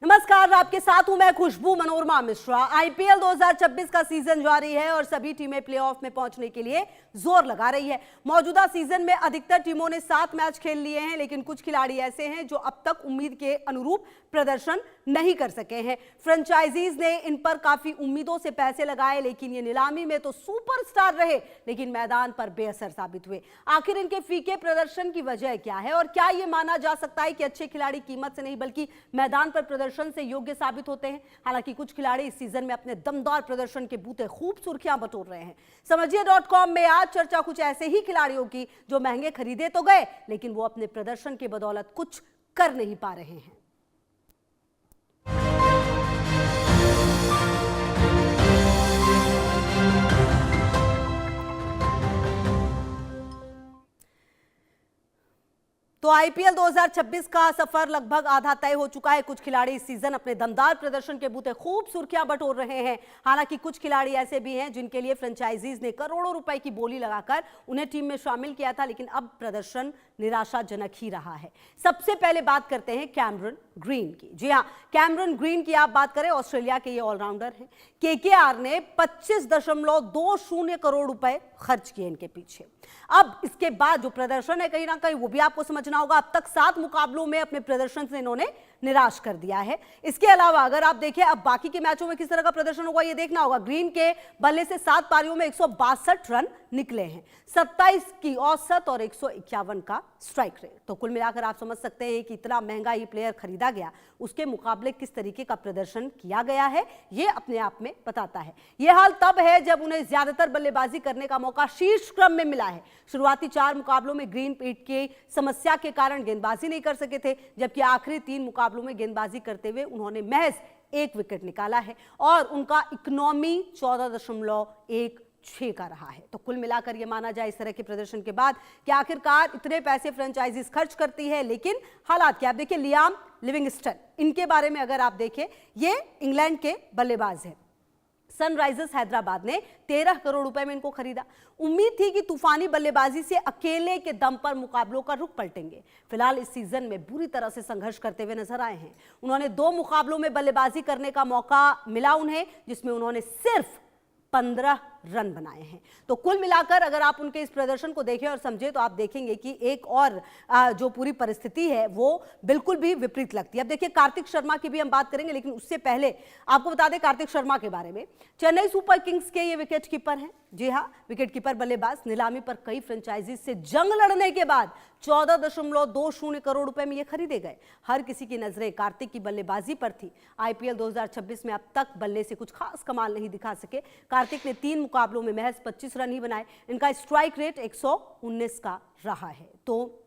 नमस्कार, आपके साथ हूं मैं खुशबू मनोरमा मिश्रा। आईपीएल 2026 का सीजन जारी है और सभी टीमें प्लेऑफ में पहुंचने के लिए जोर लगा रही है। मौजूदा सीजन में अधिकतर टीमों ने 7 मैच खेल लिए हैं, लेकिन कुछ खिलाड़ी ऐसे हैं जो अब तक उम्मीद के अनुरूप प्रदर्शन नहीं कर सके हैं। फ्रेंचाइजीज ने इन पर काफी उम्मीदों से पैसे लगाए, लेकिन ये नीलामी में तो सुपरस्टार रहे, लेकिन मैदान पर बेअसर साबित हुए। आखिर इनके फीके प्रदर्शन की वजह क्या है और क्या ये माना जा सकता है कि अच्छे खिलाड़ी कीमत से नहीं बल्कि मैदान पर प्रदर्शन से योग्य साबित होते हैं? हालांकि कुछ खिलाड़ी इस सीजन में अपने दमदार प्रदर्शन के बूते खूब सुर्खियां बटोर रहे हैं। समझिए.com में आज चर्चा कुछ ऐसे ही खिलाड़ियों की जो महंगे खरीदे तो गए, लेकिन वो अपने प्रदर्शन की बदौलत कुछ कर नहीं पा रहे हैं। तो आईपीएल 2026 का सफर लगभग आधा तय हो चुका है। कुछ खिलाड़ी इस सीजन अपने दमदार प्रदर्शन के बूते खूब सुर्खियां बटोर रहे हैं। हालांकि कुछ खिलाड़ी ऐसे भी हैं जिनके लिए फ्रेंचाइजीज ने करोड़ों रुपए की बोली लगाकर उन्हें टीम में शामिल किया था, लेकिन अब प्रदर्शन निराशाजनक ही रहा है। सबसे पहले बात करते हैं कैमरन ग्रीन की। जी हां, कैमरन ग्रीन की आप बात करें, ऑस्ट्रेलिया के ये ऑलराउंडर हैं। केकेआर ने 25.20 करोड़ रुपए खर्च किए इनके पीछे। अब इसके बाद जो प्रदर्शन है, कहीं ना कहीं वो भी आपको समझना होगा। अब तक 7 मुकाबलों में अपने प्रदर्शन से इन्होंने निराश कर दिया है। इसके अलावा अगर आप देखें अब बाकी के मैचों में किस तरह का प्रदर्शन होगा, ये देखना होगा। ग्रीन के बल्ले से 7 पारियों में 162 रन निकले हैं, 27 की औसत और 151 का स्ट्राइक रेट। तो कुल मिलाकर आप समझ सकते हैं कि इतना महंगा ही प्लेयर खरीदा गया, उसके मुकाबले किस तरीके का प्रदर्शन किया गया है, ये अपने आप में बताता है। यह हाल तब है जब उन्हें ज्यादातर बल्लेबाजी करने का मौका शीर्ष क्रम में मिला है। शुरुआती 4 मुकाबलों में ग्रीन पीठ की समस्या के कारण गेंदबाजी नहीं कर सके थे, जबकि आखिरी 3 मुकाबलों में गेंदबाजी करते हुए उन्होंने महज 1 विकेट निकाला है और उनका इकोनॉमी 14.16 का रहा है। तो कुल मिलाकर यह माना जाए इस तरह के प्रदर्शन के बाद कि आखिरकार इतने पैसे फ्रेंचाइजीज खर्च करती है, लेकिन हालात क्या। आप देखिए लियाम लिविंगस्टन, इनके बारे में अगर आप देखें, ये इंग्लैंड के बल्लेबाज हैं। सनराइजर्स हैदराबाद ने 13 करोड़ रुपए में इनको खरीदा। उम्मीद थी कि तूफानी बल्लेबाजी से अकेले के दम पर मुकाबलों का रुख पलटेंगे। फिलहाल इस सीजन में बुरी तरह से संघर्ष करते हुए नजर आए हैं। उन्होंने 2 मुकाबलों में बल्लेबाजी करने का मौका मिला उन्हें, जिसमें उन्होंने सिर्फ 15 रन बनाए हैं। तो कुल मिलाकर अगर आप उनके इस प्रदर्शन को देखें और समझें तो आप देखेंगे कि एक और जो पूरी परिस्थिति है वो बिल्कुल भी विपरीत लगती है। अब देखिए कार्तिक शर्मा की भी हम बात करेंगे, लेकिन उससे पहले आपको बता दें कार्तिक शर्मा के बारे में। चेन्नई सुपर किंग्स के ये विकेट कीपर हैं। जी हाँ, विकेट कीपर बल्लेबाज नीलामी पर कई फ्रेंचाइजीज से जंग लड़ने के बाद 14.20 करोड़ रुपए में ये खरीदे गए। हर किसी की नजरें कार्तिक की बल्लेबाजी पर थी। आईपीएल 2026 में अब तक बल्ले से कुछ खास कमाल नहीं दिखा सके। कार्तिक ने 3 मुकाबलों में महज 25 रन ही बनाए। इनका स्ट्राइक रेट 119 का रहा है। तो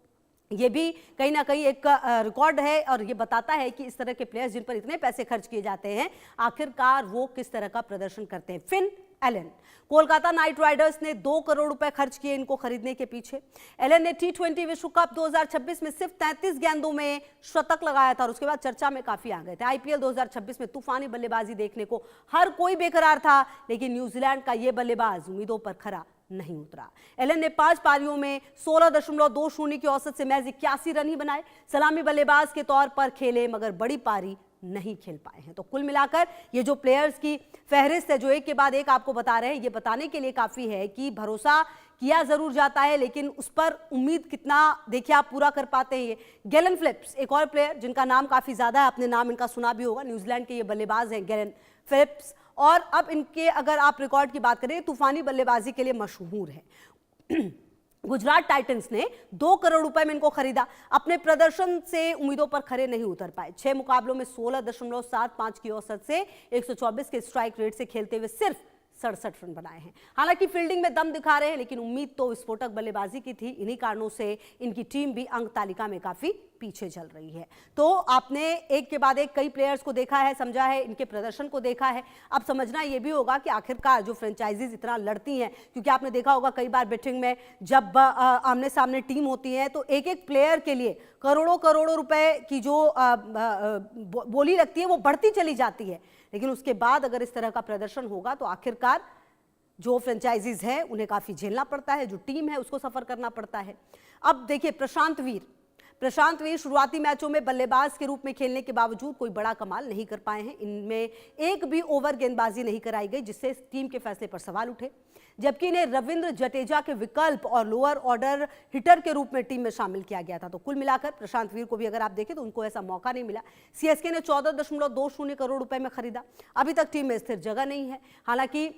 ये भी कहीं ना कहीं एक रिकॉर्ड है और ये बताता है कि इस तरह के प्लेयर्स जिन पर इतने पैसे खर्च किए जाते हैं, आखिरकार वो किस तरह का प्रदर्शन करते हैं। Finn Allen, Kolkata night Riders ने 2 करोड़ रुपए खर्च किए इनको खरीदने के पीछे। एलन ने T20 विश्व कप 2026 में सिर्फ 33 गेंदों में शतक लगाया था और उसके बाद चर्चा में काफी आ गए थे। आईपीएल 2026 में तूफानी बल्लेबाजी देखने को हर कोई बेकरार था, लेकिन न्यूजीलैंड का यह बल्लेबाज उम्मीदों पर खरा नहीं उतरा। एलन ने 5 पारियों में 16.20 की औसत से महज 81 रन ही बनाए। सलामी बल्लेबाज के तौर पर खेले, मगर बड़ी पारी नहीं खेल पाए हैं। तो कुल मिलाकर ये जो प्लेयर्स की फहरिस्त है जो एक के बाद एक आपको बता रहे हैं, ये बताने के लिए काफी है कि भरोसा किया जरूर जाता है, लेकिन उस पर उम्मीद कितना देखिए आप पूरा कर पाते हैं। गैलन फिलिप्स एक और प्लेयर जिनका नाम काफी ज्यादा है, आपने नाम इनका सुना भी होगा। न्यूजीलैंड के ये बल्लेबाज हैं गैलन फिलिप्स, और अब इनके अगर आप रिकॉर्ड की बात करें, तूफानी बल्लेबाजी के लिए मशहूर है। गुजरात टाइटंस ने 2 करोड़ रुपए में इनको खरीदा। अपने प्रदर्शन से उम्मीदों पर खरे नहीं उतर पाए। 6 मुकाबलों में 16.75 की औसत से 124 के स्ट्राइक रेट से खेलते हुए सिर्फ 67 रन बनाए हैं। हालांकि फील्डिंग में दम दिखा रहे हैं, लेकिन उम्मीद तो विस्फोटक बल्लेबाजी की थी। इन्हीं कारणों से इनकी टीम भी अंक तालिका में काफी पीछे चल रही है। तो आपने एक के बाद एक कई प्लेयर्स को देखा है, समझा है, इनके प्रदर्शन को देखा है। अब समझना यह भी होगा कि आखिरकार जो फ्रेंचाइजीज इतना लड़ती हैं, क्योंकि आपने देखा होगा कई बार बेटिंग में जब आमने सामने टीम होती है तो एक एक प्लेयर के लिए करोड़ों करोड़ों रुपए की जो बोली लगती है वो बढ़ती चली जाती है। लेकिन उसके बाद अगर इस तरह का प्रदर्शन होगा तो आखिरकार जो फ्रेंचाइजीज है उन्हें काफी झेलना पड़ता है, जो टीम है उसको सफर करना पड़ता है। अब देखिए प्रशांत वीर प्रशांत वीर शुरुआती मैचों में बल्लेबाज के रूप में खेलने के बावजूद कोई बड़ा कमाल नहीं कर पाए हैं। इनमें एक भी ओवर गेंदबाजी नहीं कराई गई, जिससे टीम के फैसले पर सवाल उठे। जबकि इन्हें रविंद्र जडेजा के विकल्प और लोअर ऑर्डर हिटर के रूप में टीम में शामिल किया गया था। तो कुल मिलाकर प्रशांत वीर को भी अगर आप देखें तो उनको ऐसा मौका नहीं मिला। सीएसके ने 14.20 करोड़ रुपए में खरीदा। अभी तक टीम में स्थिर जगह नहीं है। हालांकि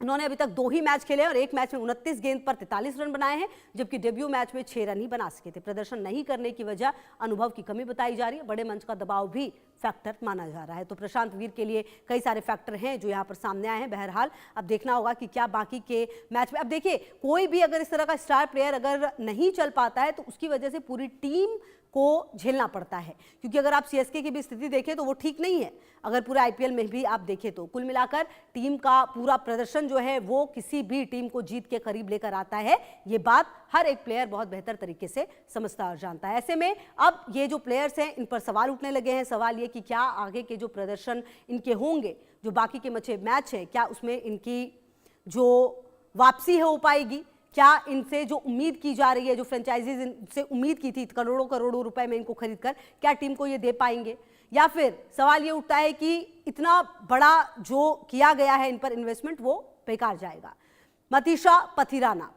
उन्होंने अभी तक 2 ही मैच खेले और एक मैच में 29 गेंद पर 43 रन बनाए हैं, जबकि डेब्यू मैच में 6 रन ही बना सके थे। प्रदर्शन नहीं करने की वजह अनुभव की कमी बताई जा रही है। बड़े मंच का दबाव भी फैक्टर माना जा रहा है। तो प्रशांत वीर के लिए कई सारे फैक्टर हैं जो यहाँ पर सामने आए हैं। बहरहाल अब देखना होगा कि क्या बाकी के मैच में, अब देखिए कोई भी अगर इस तरह का स्टार प्लेयर अगर नहीं चल पाता है तो उसकी वजह से पूरी टीम को झेलना पड़ता है, क्योंकि अगर आप सीएसके की भी स्थिति देखें तो वो ठीक नहीं है। अगर पूरे आईपीएल में भी आप देखें तो कुल मिलाकर टीम का पूरा प्रदर्शन जो है वो किसी भी टीम को जीत के करीब लेकर आता है। ये बात हर एक प्लेयर बहुत बेहतर तरीके से समझता और जानता है। ऐसे में अब ये जो प्लेयर्स हैं इन पर सवाल उठने लगे हैं। सवाल ये कि क्या आगे के जो प्रदर्शन इनके होंगे, जो बाकी के बचे मैच है, क्या उसमें इनकी जो वापसी है हो पाएगी? क्या इनसे जो उम्मीद की जा रही है, जो फ्रेंचाइजीज इनसे उम्मीद की थी करोड़ों करोड़ों रुपए में इनको खरीदकर, क्या टीम को ये दे पाएंगे? या फिर सवाल ये उठता है कि इतना बड़ा जो किया गया है इन पर इन्वेस्टमेंट वो बेकार जाएगा। मतीशा पथिराना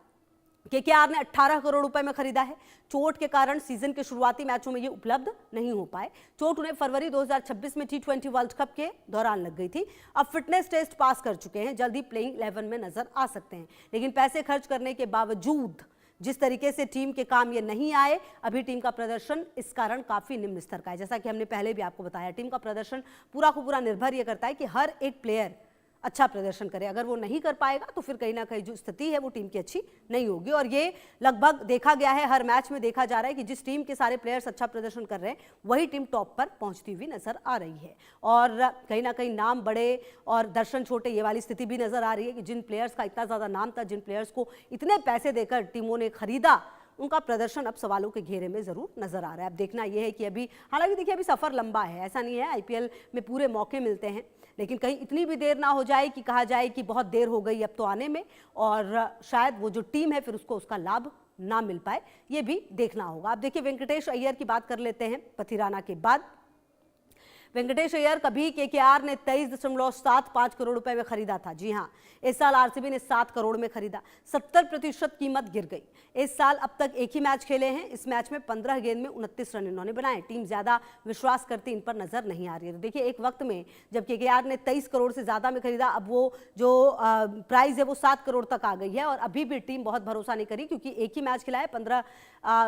केकेआर ने 18 करोड़ रुपए में खरीदा है। चोट के कारण सीजन के शुरुआती मैचों में ये उपलब्ध नहीं हो पाए। चोट उन्हें फरवरी 2026 में T20 वर्ल्ड कप के दौरान लग गई थी। अब फिटनेस टेस्ट पास कर चुके हैं, जल्दी प्लेइंग 11 में नजर आ सकते हैं। लेकिन पैसे खर्च करने के बावजूद जिस तरीके से टीम के काम ये नहीं आए, अभी टीम का प्रदर्शन इस कारण काफी निम्न स्तर का है। जैसा कि हमने पहले भी आपको बताया, टीम का प्रदर्शन पूरा को पूरा निर्भर यह करता है कि हर एक प्लेयर अच्छा प्रदर्शन करे। अगर वो नहीं कर पाएगा तो फिर कहीं ना कहीं जो स्थिति है वो टीम की अच्छी नहीं होगी। और ये लगभग देखा गया है, हर मैच में देखा जा रहा है कि जिस टीम के सारे प्लेयर्स अच्छा प्रदर्शन कर रहे हैं वही टीम टॉप पर पहुंचती हुई नजर आ रही है। और कहीं ना कहीं नाम बड़े और दर्शन छोटे, ये वाली स्थिति भी नजर आ रही है कि जिन प्लेयर्स का इतना ज्यादा नाम था, जिन प्लेयर्स को इतने पैसे देकर टीमों ने खरीदा, उनका प्रदर्शन अब सवालों के घेरे में जरूर नजर आ रहा है। अब देखना यह है कि अभी, हालांकि देखिए अभी सफर लंबा है, ऐसा नहीं है, आईपीएल में पूरे मौके मिलते हैं, लेकिन कहीं इतनी भी देर ना हो जाए कि कहा जाए कि बहुत देर हो गई अब तो आने में, और शायद वो जो टीम है फिर उसको उसका लाभ ना मिल पाए, ये भी देखना होगा। अब देखिए वेंकटेश अय्यर की बात कर लेते हैं। पथिराना के बाद वेंकटेश अय्यर कभी केकेआर ने 23.75 करोड़ रुपए में खरीदा था। जी हां, इस साल आरसीबी ने 7 करोड़ में खरीदा। 70% कीमत गिर गई। इस साल अब तक एक ही मैच खेले हैं। इस मैच में 15 गेंद में 29 रन इन्होंने बनाए। टीम ज्यादा विश्वास करती इन पर नजर नहीं आ रही है। तो देखिए एक वक्त में जब केकेआर ने 23 करोड़ से ज्यादा में खरीदा, अब वो जो प्राइस है वो 7 करोड़ तक आ गई है। और अभी भी टीम बहुत भरोसा नहीं करी, क्योंकि एक ही मैच खिला है, 15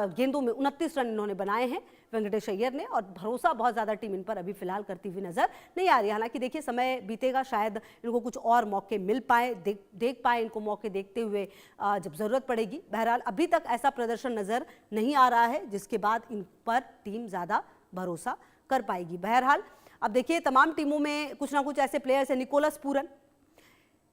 गेंदों में 29 रन इन्होंने बनाए हैं वेंकटेश अय्यर ने, और भरोसा बहुत ज्यादा टीम इन पर अभी फिलहाल करती हुई नजर नहीं आ रही। हालांकि देखिए समय बीतेगा, शायद इनको कुछ और मौके मिल पाए, देख पाए इनको मौके देखते हुए जब जरूरत पड़ेगी। बहरहाल अभी तक ऐसा प्रदर्शन नजर नहीं आ रहा है जिसके बाद इन पर टीम ज्यादा भरोसा कर पाएगी। बहरहाल अब देखिए तमाम टीमों में कुछ ना कुछ ऐसे प्लेयर्स हैं। निकोलस पूरन,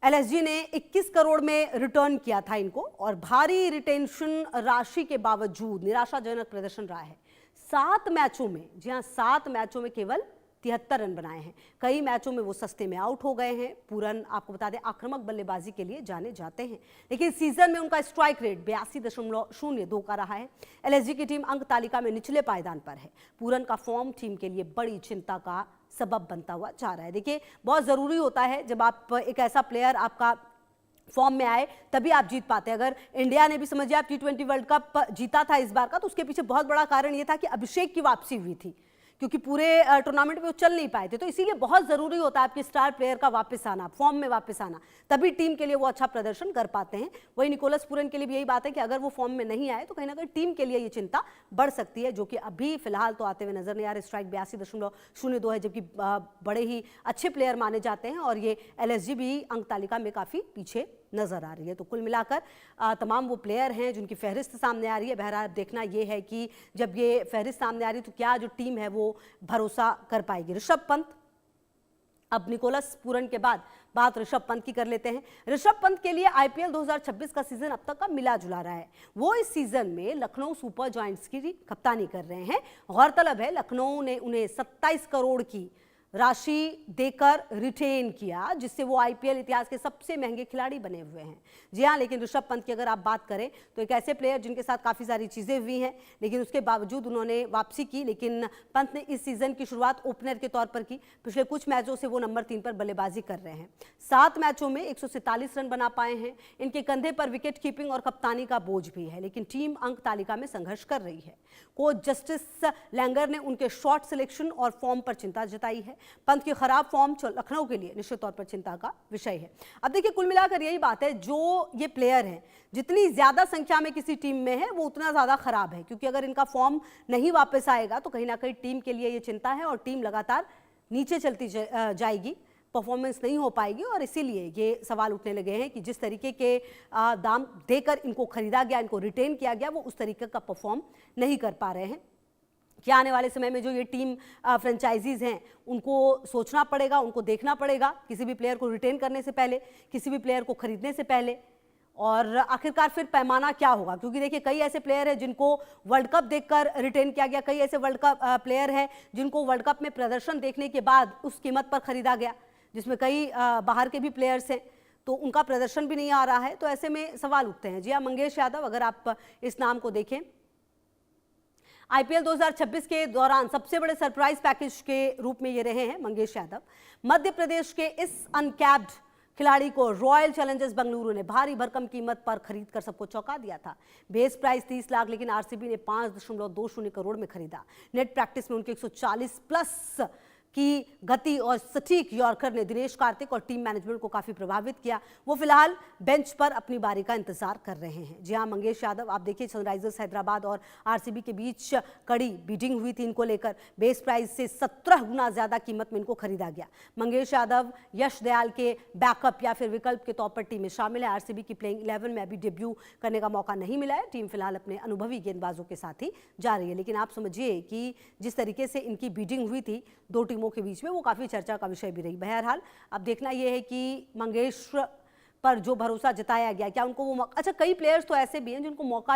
एलएसजी ने 21 करोड़ में रिटर्न किया था इनको, और भारी रिटेंशन राशि के बावजूद निराशाजनक प्रदर्शन रहा है। 7 मैचों में, जी हां 7 मैचों में केवल 73 रन बनाए हैं। कई मैचों में वो सस्ते में आउट हो गए हैं। पूरन आपको बता दें आक्रामक बल्लेबाजी के लिए जाने जाते हैं, लेकिन सीजन में उनका स्ट्राइक रेट 82.02 का रहा है। एलएसजी की टीम अंक तालिका में निचले पायदान पर है। पूरन का फॉर्म टीम के लिए बड़ी चिंता का सबब बनता हुआ जा रहा है। देखिए बहुत जरूरी होता है जब आप एक ऐसा प्लेयर आपका फॉर्म में आए तभी आप जीत पाते हैं। अगर इंडिया ने भी समझिए आप T20 वर्ल्ड कप जीता था इस बार का, तो उसके पीछे बहुत बड़ा कारण ये था कि अभिषेक की वापसी हुई थी, क्योंकि पूरे टूर्नामेंट में वो चल नहीं पाए थे। तो इसीलिए बहुत जरूरी होता है आपके स्टार प्लेयर का वापस आना, फॉर्म में वापस आना, तभी टीम के लिए वो अच्छा प्रदर्शन कर पाते हैं। वही निकोलस पूरन के लिए भी यही बात है कि अगर वो फॉर्म में नहीं आए तो कहीं ना कहीं टीम के लिए ये चिंता बढ़ सकती है, जो कि अभी फिलहाल तो आते हुए नजर नहीं आ रहे। स्ट्राइक 82.02 है, जबकि बड़े ही अच्छे प्लेयर माने जाते हैं, और ये एलएसजी भी अंक तालिका में काफी पीछे नजर आ रही है। तो कुल मिलाकर तमाम वो प्लेयर हैं जिनकी फहरिस्त सामने आ रही है। बहरहाल देखना ये है कि जब ये फहरिस्त सामने आ रही है तो क्या जो टीम है वो भरोसा कर पाएगी। ऋषभ पंत, अब निकोलस पूरन के बाद बात ऋषभ पंत की कर लेते हैं। ऋषभ पंत के लिए आईपीएल 2026 का सीजन अब तक का मिला जुला रहा है। वो इस सीजन में लखनऊ सुपर जायंट्स की कप्तानी कर रहे हैं। गौरतलब है लखनऊ ने उन्हें 27 करोड़ की राशि देकर रिटेन किया, जिससे वो आईपीएल इतिहास के सबसे महंगे खिलाड़ी बने हुए हैं। जी हाँ, लेकिन ऋषभ पंत की अगर आप बात करें तो एक ऐसे प्लेयर जिनके साथ काफ़ी सारी चीज़ें हुई हैं, लेकिन उसके बावजूद उन्होंने वापसी की। लेकिन पंत ने इस सीज़न की शुरुआत ओपनर के तौर पर की। पिछले कुछ मैचों से वो नंबर 3 पर बल्लेबाजी कर रहे हैं। 7 मैचों में 147 रन बना पाए हैं। इनके कंधे पर विकेट कीपिंग और कप्तानी का बोझ भी है, लेकिन टीम अंक तालिका में संघर्ष कर रही है। कोच जस्टिस लैंगर ने उनके शॉट सिलेक्शन और फॉर्म पर चिंता जताई है। पंत की खराब फॉर्म लखनऊ के लिए निश्चित तौर पर चिंता का विषय है। अब देखिए, कुल मिलाकर यही बात है, जो ये प्लेयर हैं जितनी ज्यादा संख्या में किसी टीम में है वो उतना ज्यादा खराब है, क्योंकि अगर इनका फॉर्म नहीं वापस आएगा तो कहीं ना कहीं टीम के लिए ये चिंता है और टीम लगातार नीचे चलती जाएगी, परफॉर्मेंस नहीं हो पाएगी। और इसीलिए ये सवाल उठने लगे हैं कि जिस तरीके के दाम देकर इनको खरीदा गया, इनको रिटेन किया गया, वो उस तरीके का परफॉर्म नहीं कर पा रहे हैं। क्या आने वाले समय में जो ये टीम फ्रेंचाइजीज हैं उनको सोचना पड़ेगा, उनको देखना पड़ेगा किसी भी प्लेयर को रिटेन करने से पहले, किसी भी प्लेयर को खरीदने से पहले, और आखिरकार फिर पैमाना क्या होगा। क्योंकि देखिए, कई ऐसे प्लेयर हैं जिनको वर्ल्ड कप देखकर रिटेन किया गया, कई ऐसे वर्ल्ड कप प्लेयर हैं जिनको वर्ल्ड कप में प्रदर्शन देखने के बाद उस कीमत पर खरीदा गया, जिसमें कई बाहर के भी प्लेयर्स हैं, तो उनका प्रदर्शन भी नहीं आ रहा है। तो ऐसे में सवाल उठते हैं। जी हाँ, मंगेश यादव, अगर आप इस नाम को देखें, आईपीएल 2026 के दौरान सबसे बड़े सरप्राइज पैकेज के रूप में ये रहे हैं मंगेश यादव। मध्य प्रदेश के इस अनकैप्ड खिलाड़ी को रॉयल चैलेंजर्स बेंगलुरु ने भारी भरकम कीमत पर खरीद कर सबको चौंका दिया था। बेस प्राइस 30 लाख, लेकिन आरसीबी ने 5.20 करोड़ में खरीदा। नेट प्रैक्टिस में उनके 140 प्लस की गति और सटीक यॉर्कर ने दिनेश कार्तिक और टीम मैनेजमेंट को काफी प्रभावित किया। वो फिलहाल बेंच पर अपनी बारी का इंतजार कर रहे हैं। जी हाँ, मंगेश यादव, आप देखिए, सनराइजर्स हैदराबाद और आरसीबी के बीच कड़ी बीटिंग हुई थी इनको लेकर। बेस प्राइस से 17 गुना ज्यादा कीमत में इनको खरीदा गया। मंगेश यादव यश दयाल के बैकअप या फिर विकल्प के तौर पर टीम में शामिल है। आरसीबी की प्लेइंग 11 में अभी डेब्यू करने का मौका नहीं मिला है। टीम फिलहाल अपने अनुभवी गेंदबाजों के साथ ही जा रही है। लेकिन आप समझिए कि जिस तरीके से इनकी बीटिंग हुई थी दो टीमों के बीच में, वो काफी चर्चा का विषय भी रही। बहरहाल अब देखना यह है कि मंगेश पर जो भरोसा जताया गया, क्या उनको वो अच्छा, कई प्लेयर्स तो ऐसे भी हैं जिनको मौका